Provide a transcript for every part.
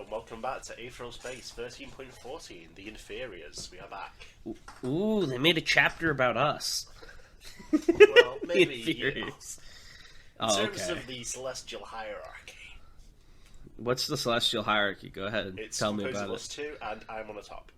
and welcome back to Aetheral Space 13.14, the Inferiors. We are back. Ooh, they made a chapter about us. Well, maybe, Inferiors. In terms of the celestial hierarchy. What's the celestial hierarchy? Go ahead, tell me about us two, and I'm on the top.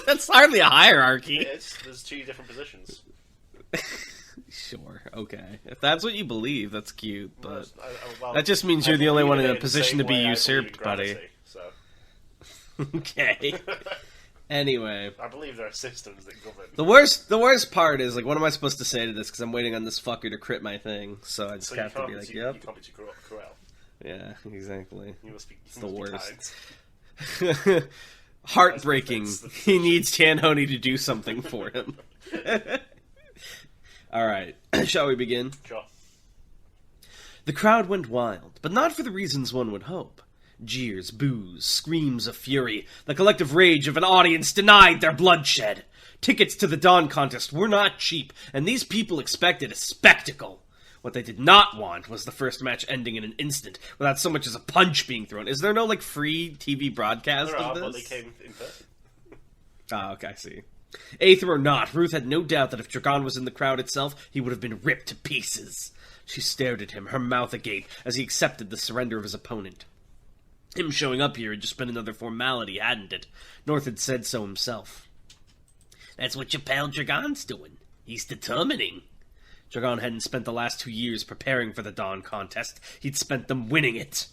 That's hardly a hierarchy. It is. There's two different positions. Sure, okay. If that's what you believe, that's cute, but well, that just means you're the only one in a position to be usurped, buddy. So. Okay. Anyway. I believe there are systems that govern. The worst part is, like, what am I supposed to say to this? Because I'm waiting on this fucker to crit my thing, so I just have to be like, yep. You can't be too cruel. Yeah, exactly. You must be, it's the worst. Heartbreaking. He needs Tanhoney to do something for him. Alright, shall we begin? Sure. The crowd went wild, but not for the reasons one would hope. Jeers, boos, screams of fury, the collective rage of an audience denied their bloodshed. Tickets to the Dawn contest were not cheap, and these people expected a spectacle. What they did not want was the first match ending in an instant, without so much as a punch being thrown. Is there no, like, free TV broadcast of this? But they came in person. Ah, okay, I see. Aether or not, Ruth had no doubt that if Dragon was in the crowd itself, he would have been ripped to pieces. She stared at him, her mouth agape, as he accepted the surrender of his opponent. Him showing up here had just been another formality, hadn't it? North had said so himself. That's what your pal Dragon's doing. He's determining. Dragon hadn't spent the last 2 years preparing for the Dawn contest. He'd spent them winning it.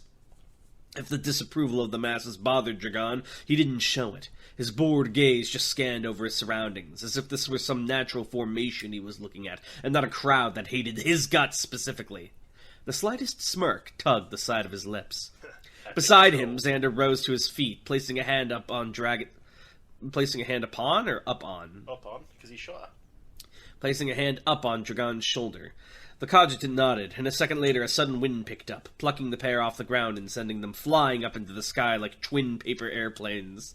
If the disapproval of the masses bothered Dragon, he didn't show it. His bored gaze just scanned over his surroundings, as if this were some natural formation he was looking at, and not a crowd that hated his guts specifically. The slightest smirk tugged the side of his lips. Beside him, Xander rose to his feet, placing a hand upon, because he's shot. Placing a hand up on Dragon's shoulder. The cogitant nodded, and a second later a sudden wind picked up, plucking the pair off the ground and sending them flying up into the sky like twin paper airplanes.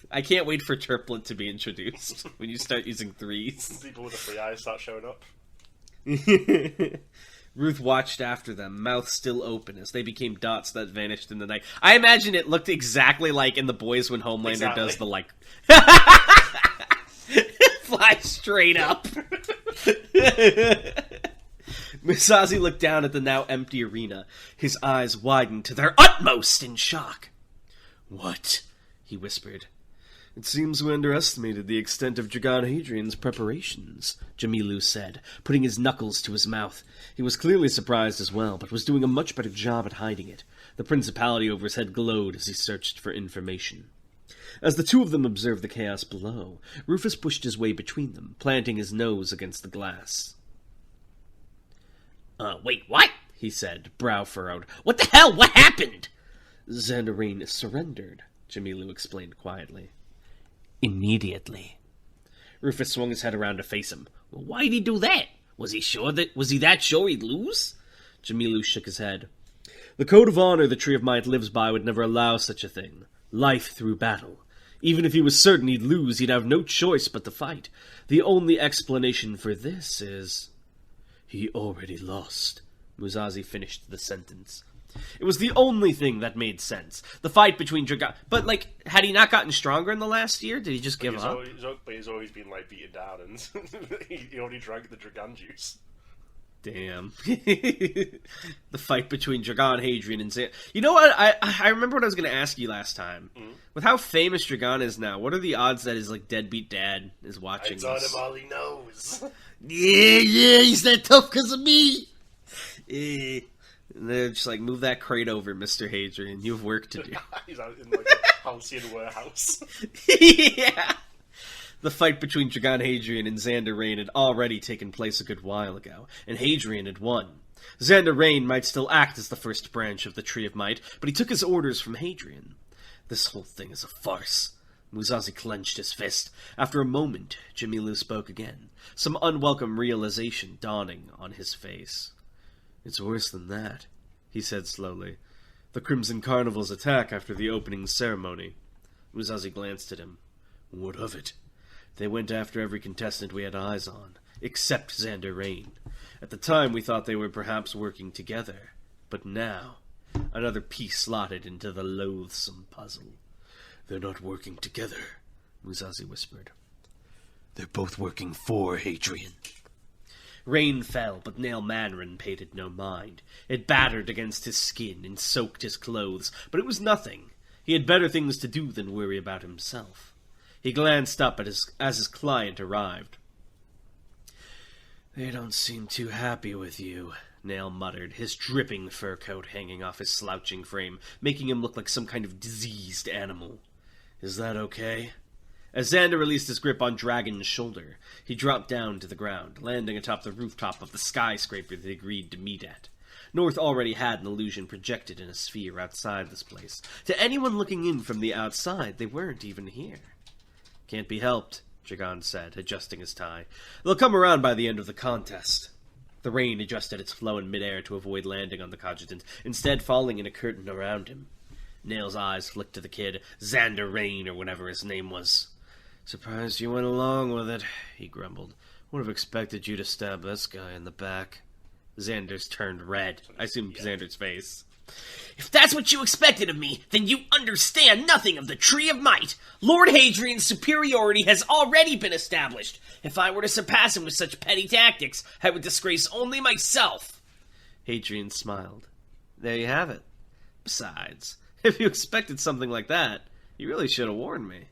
I can't wait for Turplet to be introduced when you start using threes. People with the free eyes start showing up. Ruth watched after them, mouth still open, as they became dots that vanished in the night. I imagine it looked exactly like in The Boys when Homelander does the, like... fly straight up. Musashi looked down at the now empty arena. His eyes widened to their utmost in shock. What? He whispered. It seems we underestimated the extent of Dragon Hadrian's preparations, Jamilu said, putting his knuckles to his mouth. He was clearly surprised as well, but was doing a much better job at hiding it. The principality over his head glowed as he searched for information. As the two of them observed the chaos below, Rufus pushed his way between them, planting his nose against the glass. Wait, what? He said, brow furrowed. What the hell? What happened? Xandarine surrendered, Jamilu explained quietly. Immediately. Rufus swung his head around to face him. Well, why'd he do that? Was he that sure he'd lose? Jamilu shook his head. The code of honor the Tree of Might lives by would never allow such a thing. Life through battle. Even if he was certain he'd lose, he'd have no choice but to fight. The only explanation for this is... He already lost. Musashi finished the sentence. It was the only thing that made sense. The fight between Dragon... But, like, had he not gotten stronger in the last year? Did he just give up? But he's always been, like, beaten down, and he only drank the Dragon juice. Damn. The fight between Dragon, Hadrian, and Xander. You know what? I remember what I was going to ask you last time. Mm-hmm. With how famous Dragon is now, what are the odds that his, like, deadbeat dad is watching this? I taught him all he knows. Yeah, he's that tough because of me. And they're just like, move that crate over, Mr. Hadrian. You have work to do. He's out in, like, a halcyon warehouse. Yeah. The fight between Dragon Hadrian and Xander Rain had already taken place a good while ago, and Hadrian had won. Xander Rain might still act as the first branch of the Tree of Might, but he took his orders from Hadrian. This whole thing is a farce. Musashi clenched his fist. After a moment, Jamilu spoke again, some unwelcome realization dawning on his face. It's worse than that, he said slowly. The Crimson Carnival's attack after the opening ceremony. Musashi glanced at him. What of it? They went after every contestant we had eyes on, except Xander Rain. At the time we thought they were perhaps working together, but now... Another piece slotted into the loathsome puzzle. They're not working together, Musashi whispered. They're both working for Hadrian. Rain fell, but Nail Mandarin paid it no mind. It battered against his skin and soaked his clothes, but it was nothing. He had better things to do than worry about himself. He glanced up as his client arrived. They don't seem too happy with you, Nail muttered, his dripping fur coat hanging off his slouching frame, making him look like some kind of diseased animal. Is that okay? As Xander released his grip on Dragon's shoulder, he dropped down to the ground, landing atop the rooftop of the skyscraper they agreed to meet at. North already had an illusion projected in a sphere outside this place. To anyone looking in from the outside, they weren't even here. Can't be helped, Dragon said, adjusting his tie. They'll come around by the end of the contest. The rain adjusted its flow in midair to avoid landing on the cogitant, instead falling in a curtain around him. Nail's eyes flicked to the kid, Xander Rain or whatever his name was. Surprised you went along with it, he grumbled. Would have expected you to stab this guy in the back. Xander's turned red. I assume Xander's face. If that's what you expected of me, then you understand nothing of the Tree of Might. Lord Hadrian's superiority has already been established. If I were to surpass him with such petty tactics, I would disgrace only myself. Hadrian smiled. There you have it. Besides, if you expected something like that, you really should have warned me.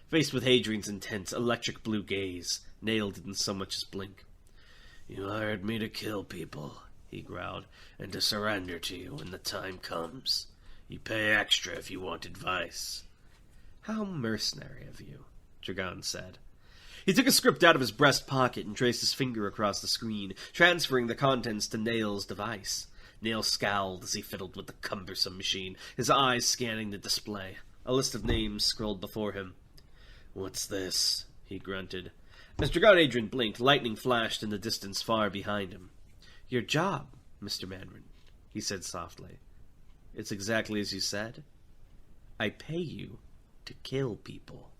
Faced with Hadrian's intense, electric blue gaze, Nail didn't so much as blink. You hired me to kill people, he growled, and to surrender to you when the time comes. You pay extra if you want advice. How mercenary of you, Dragon said. He took a script out of his breast pocket and traced his finger across the screen, transferring the contents to Nail's device. Nail scowled as he fiddled with the cumbersome machine, his eyes scanning the display. A list of names scrolled before him. What's this? He grunted. As Dragon Hadrian blinked, lightning flashed in the distance far behind him. Your job, Mr. Mandarin, he said softly. It's exactly as you said. I pay you to kill people.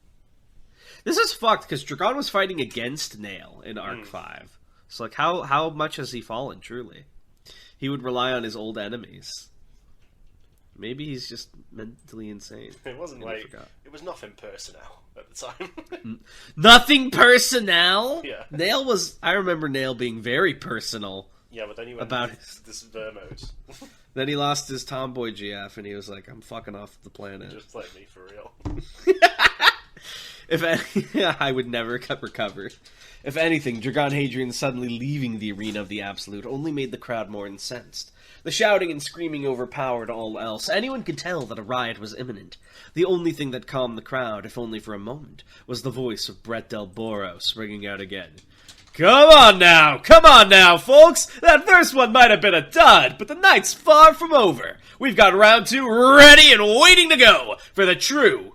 This is fucked, because Dragon was fighting against Nail in Arc 5. So, like, how much has he fallen, truly? He would rely on his old enemies. Maybe he's just mentally insane. It wasn't like... It was nothing personnel at the time. Nothing personnel? Yeah. Nail was... I remember Nail being very personal. Yeah, but then he went about this Vermode. Then he lost his tomboy GF and he was like, I'm fucking off the planet. Just play me for real. If any, I would never recover. If anything, Dragon Hadrian suddenly leaving the arena of the Absolute only made the crowd more incensed. The shouting and screaming overpowered all else. Anyone could tell that a riot was imminent. The only thing that calmed the crowd, if only for a moment, was the voice of Brett Del Boros ringing out again. Come on now, folks! That first one might have been a dud, but the night's far from over. We've got round 2 ready and waiting to go for the true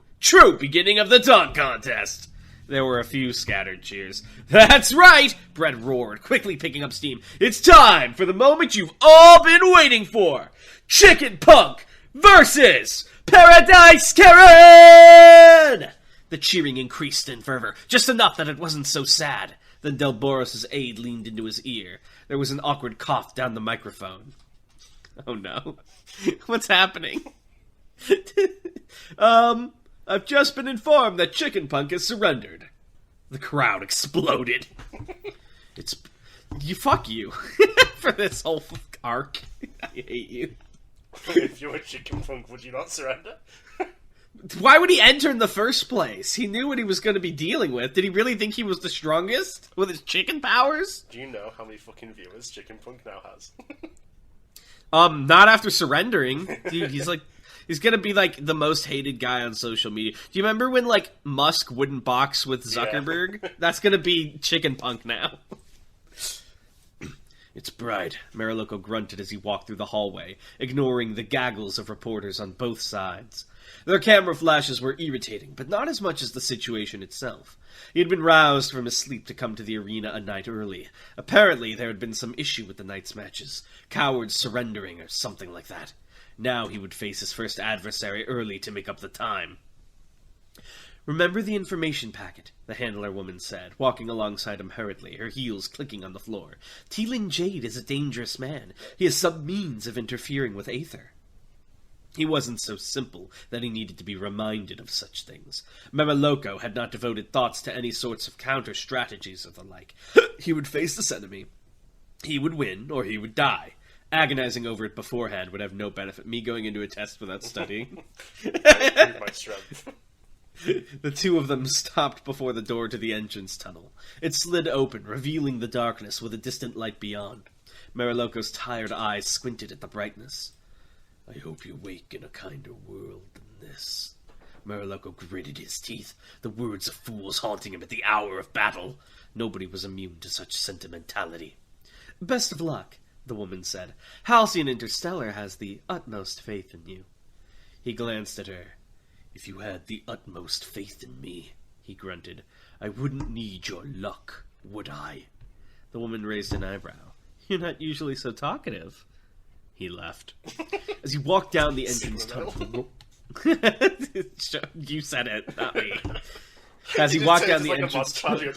beginning of the taunt contest. There were a few scattered cheers. That's right, Brett roared, quickly picking up steam. It's time for the moment you've all been waiting for. Chicken Punk versus Paradise Karen! The cheering increased in fervor, just enough that it wasn't so sad. Then Del Boros' aide leaned into his ear. There was an awkward cough down the microphone. Oh no. What's happening? I've just been informed that Chicken Punk has surrendered. The crowd exploded. Fuck you. For this whole arc. I hate you. If you were Chicken Punk, would you not surrender? Why would he enter in the first place? He knew what he was going to be dealing with. Did he really think he was the strongest? With his chicken powers? Do you know how many fucking viewers Chicken Punk now has? Not after surrendering. Dude, he's gonna be, like, the most hated guy on social media. Do you remember when, like, Musk wouldn't box with Zuckerberg? Yeah. That's gonna be Chicken Punk now. It's bright, Mariloco grunted as he walked through the hallway, ignoring the gaggles of reporters on both sides. Their camera flashes were irritating, but not as much as the situation itself. He had been roused from his sleep to come to the arena a night early. Apparently, there had been some issue with the night's matches. Cowards surrendering or something like that. Now he would face his first adversary early to make up the time. Remember the information packet, the handler woman said, walking alongside him hurriedly, her heels clicking on the floor. Teeling Jade is a dangerous man. He has some means of interfering with Aether. He wasn't so simple that he needed to be reminded of such things. Meriloko had not devoted thoughts to any sorts of counter-strategies or the like. He would face this enemy. He would win, or he would die. Agonizing over it beforehand would have no benefit. Me going into a test without studying. My strength. The two of them stopped before the door to the entrance tunnel. It slid open, revealing the darkness with a distant light beyond. Meriloko's tired eyes squinted at the brightness. I hope you wake in a kinder world than this. Meriloko gritted his teeth, the words of fools haunting him at the hour of battle. Nobody was immune to such sentimentality. Best of luck, the woman said. Halcyon Interstellar has the utmost faith in you. He glanced at her. If you had the utmost faith in me, he grunted, I wouldn't need your luck, would I? The woman raised an eyebrow. You're not usually so talkative. He laughed. As he walked down the entrance tunnel... You said it, not me. As he walked down the entrance tunnel...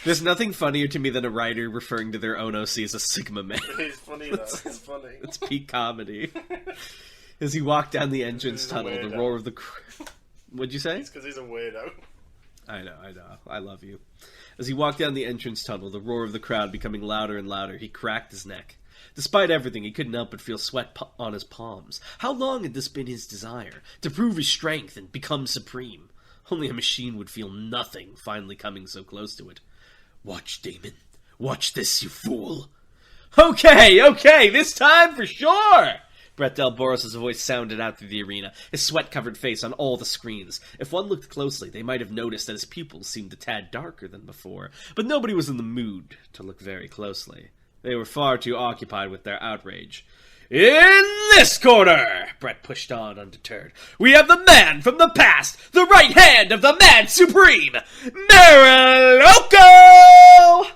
There's nothing funnier to me than a writer referring to their own OC as a Sigma man. It's funny, though. It's funny. It's peak comedy. As he walked down the entrance tunnel, the roar of the... What'd you say? It's because he's a weirdo. I know. I love you. As he walked down the entrance tunnel, the roar of the crowd becoming louder and louder, he cracked his neck. Despite everything, he couldn't help but feel sweat on his palms. How long had this been his desire? To prove his strength and become supreme. Only a machine would feel nothing, finally coming so close to it. Watch, Damon. Watch this, you fool. Okay, this time for sure! Brett Del Boros' voice sounded out through the arena, his sweat-covered face on all the screens. If one looked closely, they might have noticed that his pupils seemed a tad darker than before, but nobody was in the mood to look very closely. They were far too occupied with their outrage. In this corner, Brett pushed on undeterred, we have the man from the past, the right hand of the man supreme, Meriloko!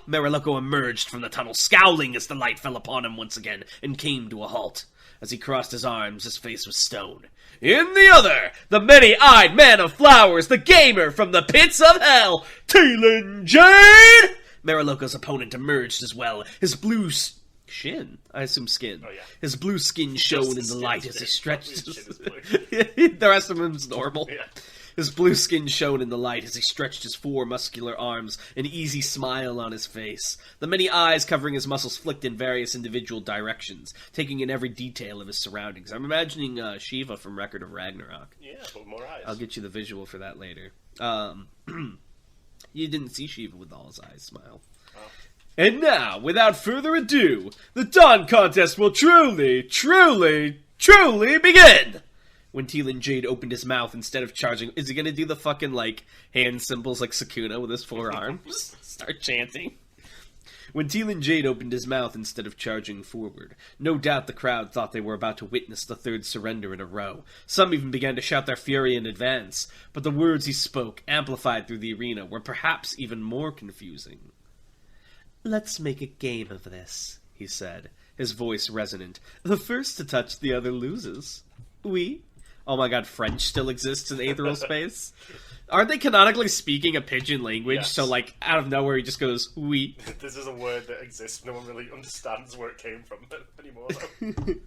Meriloko emerged from the tunnel, scowling as the light fell upon him once again, and came to a halt. As he crossed his arms, his face was stone. In the other, the many-eyed man of flowers, the gamer from the pits of hell, Teelan Jade! Meriloko's opponent emerged as well, his blue skin. Oh, yeah. His blue skin shone in the light as he stretched his... The rest of him's normal. Yeah. His blue skin shone in the light as he stretched his four muscular arms, an easy smile on his face. The many eyes covering his muscles flicked in various individual directions, taking in every detail of his surroundings. I'm imagining Shiva from Record of Ragnarok. Yeah, but more eyes. I'll get you the visual for that later. You didn't see Shiva with all his eyes smile. Oh. And now, without further ado, the Dawn Contest will truly begin! When Teelan Jade opened his mouth instead of charging... Is he gonna do the fucking, hand symbols like Sukuna with his four arms? Start chanting. When Teelan Jade opened his mouth instead of charging forward, no doubt the crowd thought they were about to witness the third surrender in a row. Some even began to shout their fury in advance, but the words he spoke, amplified through the arena, were perhaps even more confusing. Let's make a game of this, he said, his voice resonant. The first to touch the other loses. Oui? Oh my god, French still exists in Aetheral Space? Aren't they canonically speaking a pidgin language? Yes. So, out of nowhere he just goes, oui. This is a word that exists, no one really understands where it came from anymore, though.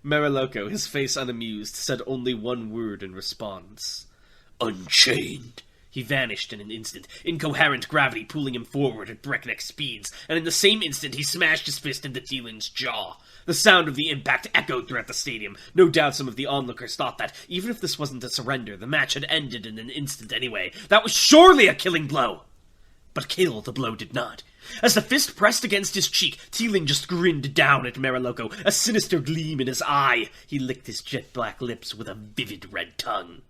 Meriloko, his face unamused, said only one word in response. Unchained. He vanished in an instant, incoherent gravity pulling him forward at breakneck speeds, and in the same instant he smashed his fist into Teelan's jaw. The sound of the impact echoed throughout the stadium. No doubt some of the onlookers thought that, even if this wasn't a surrender, the match had ended in an instant anyway. That was surely a killing blow! But kill the blow did not. As the fist pressed against his cheek, Teelan just grinned down at Meriloko, a sinister gleam in his eye. He licked his jet-black lips with a vivid red tongue.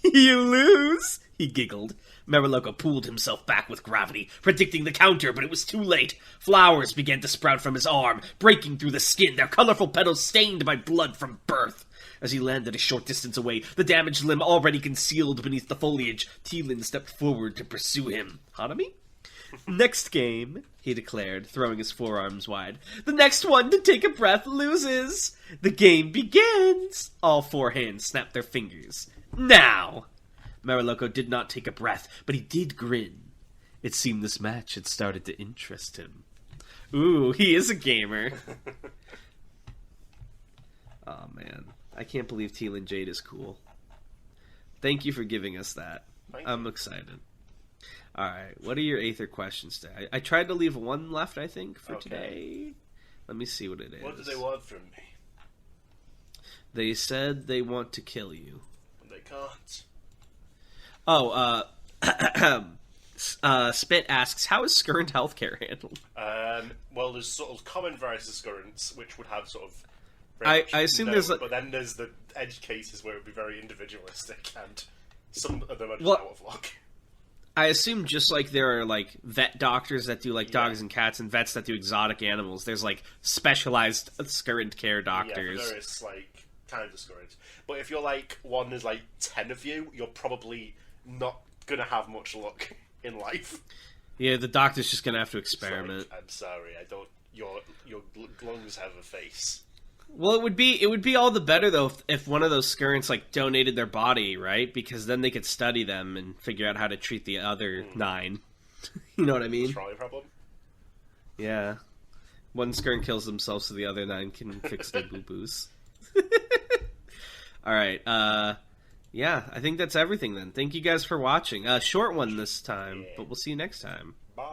You lose, he giggled. Meriloko pulled himself back with gravity, predicting the counter, but it was too late. Flowers began to sprout from his arm, breaking through the skin, their colorful petals stained by blood from birth. As he landed a short distance away, the damaged limb already concealed beneath the foliage, Teelan stepped forward to pursue him. Hanami? Next game, he declared, throwing his forearms wide. The next one to take a breath loses. The game begins. All four hands snapped their fingers. Now! Meriloko did not take a breath, but he did grin. It seemed this match had started to interest him. Ooh, he is a gamer. Oh, man. I can't believe Teal and Jade is cool. Thank you for giving us that. I'm excited. Alright, what are your Aether questions today? I tried to leave one left, I think, for today. Let me see what it is. What do they want from me? They said they want to kill you. They can't. Oh, Spit asks, how is Skirrent healthcare handled? Well, there's sort of common versus currents, which would have sort of... I assume there's... But then there's the edge cases where it would be very individualistic, and some of them are just out of luck. I assume just like there are, like, vet doctors that do, like, dogs and cats, and vets that do exotic animals, there's, like, specialized Skirrent care doctors. Yeah, there is, like, kind of discouraged. But if you're, like, one there's, like, 10 of you, you're probably not gonna have much luck in life. Yeah, the doctor's just gonna have to experiment. Like, I'm sorry, I don't... Your lungs have a face. Well, it would be all the better though if one of those Skirrents like donated their body, right? Because then they could study them and figure out how to treat the other 9. You know what I mean? Trolley problem. Yeah. One Skirrent kills themselves so the other 9 can fix their boo-boos. All right. Yeah, I think that's everything then. Thank you guys for watching. Short one this time, but we'll see you next time. Bye.